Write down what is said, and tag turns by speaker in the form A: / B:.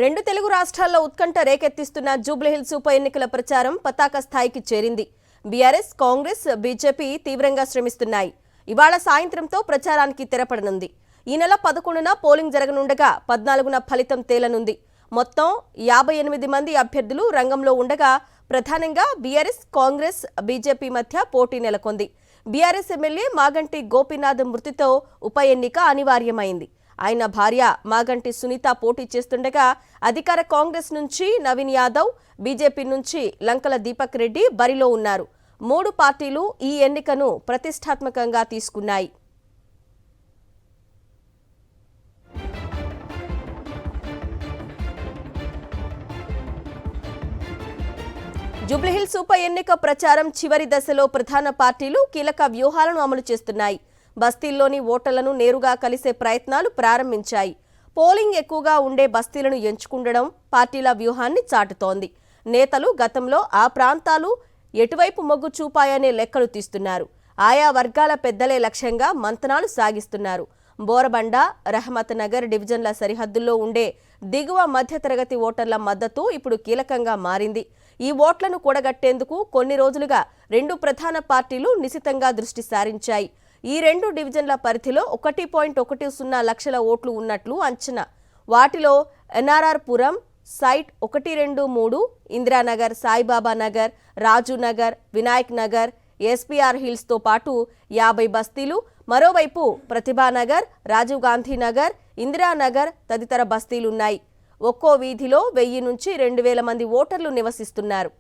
A: రెండు తెలుగు రాష్ట్రాల్లో ఉత్కంఠ రేకెత్తిస్తున్న జూబ్లీహిల్స్ ఉప ఎన్నికల ప్రచారం పతాక స్థాయికి చేరింది. బీఆర్ఎస్, కాంగ్రెస్, బీజేపీ తీవ్రంగా శ్రమిస్తున్నాయి. ఇవాళ సాయంత్రంతో ప్రచారానికి తెరపడనుంది. ఈ నెల 11న పోలింగ్ జరగనుండగా 14న ఫలితం తేలనుంది. మొత్తం 58 మంది అభ్యర్థులు రంగంలో ఉండగా ప్రధానంగా బీఆర్ఎస్, కాంగ్రెస్, బీజేపీ మధ్య పోటీ నెలకొంది. బీఆర్ఎస్ ఎమ్మెల్యే మాగంటి గోపీనాథ్ మృతితో ఉప ఎన్నిక అనివార్యమైంది. ఆయన భార్య మాగంటి సునీత పోటీ చేస్తుండగా అధికార కాంగ్రెస్ నుంచి నవీన్ యాదవ్, బీజేపీ నుంచి లంకల దీపక్ రెడ్డి బరిలో ఉన్నారు. 3 పార్టీలు ఈ ఎన్నికను ప్రతిష్టాత్మకంగా తీసుకున్నాయి. జూబ్లీహిల్స్ ఉప ఎన్నిక ప్రచారం చివరి దశలో ప్రధాన పార్టీలు కీలక వ్యూహాలను అమలు చేస్తున్నాయి. బస్తీల్లోని ఓటర్లను నేరుగా కలిసే ప్రయత్నాలు ప్రారంభించాయి. పోలింగ్ ఎక్కువగా ఉండే బస్తీలను ఎంచుకుండడం పార్టీల వ్యూహాన్ని చాటుతోంది. నేతలు గతంలో ఆ ప్రాంతాలు ఎటువైపు మొగ్గు చూపాయనే లెక్కలు తీస్తున్నారు. ఆయా వర్గాల పెద్దలే లక్ష్యంగా మంతనాలు సాగిస్తున్నారు. బోరబండ, రహమత్ నగర్ డివిజన్ల సరిహద్దుల్లో ఉండే దిగువ మధ్యతరగతి ఓటర్ల మద్దతు ఇప్పుడు కీలకంగా మారింది. ఈ ఓట్లను కూడగట్టేందుకు కొన్ని రోజులుగా 2 ప్రధాన పార్టీలు నిశితంగా దృష్టి సారించాయి. ఈ 2 డివిజన్ల పరిధిలో 1.10 లక్షల ఓట్లు ఉన్నట్లు అంచనా. వాటిలో ఎన్ఆర్ఆర్ పురం, సైట్ 123, ఇందిరానగర్, సాయిబాబా నగర్, రాజు నగర్, వినాయక్ నగర్, ఎస్పీఆర్ హిల్స్తో పాటు 50 బస్తీలు, మరోవైపు ప్రతిభానగర్, రాజీవ్ గాంధీ నగర్, ఇందిరానగర్ తదితర బస్తీలున్నాయి. ఒక్కో వీధిలో 1000 నుంచి 2000 మంది ఓటర్లు నివసిస్తున్నారు.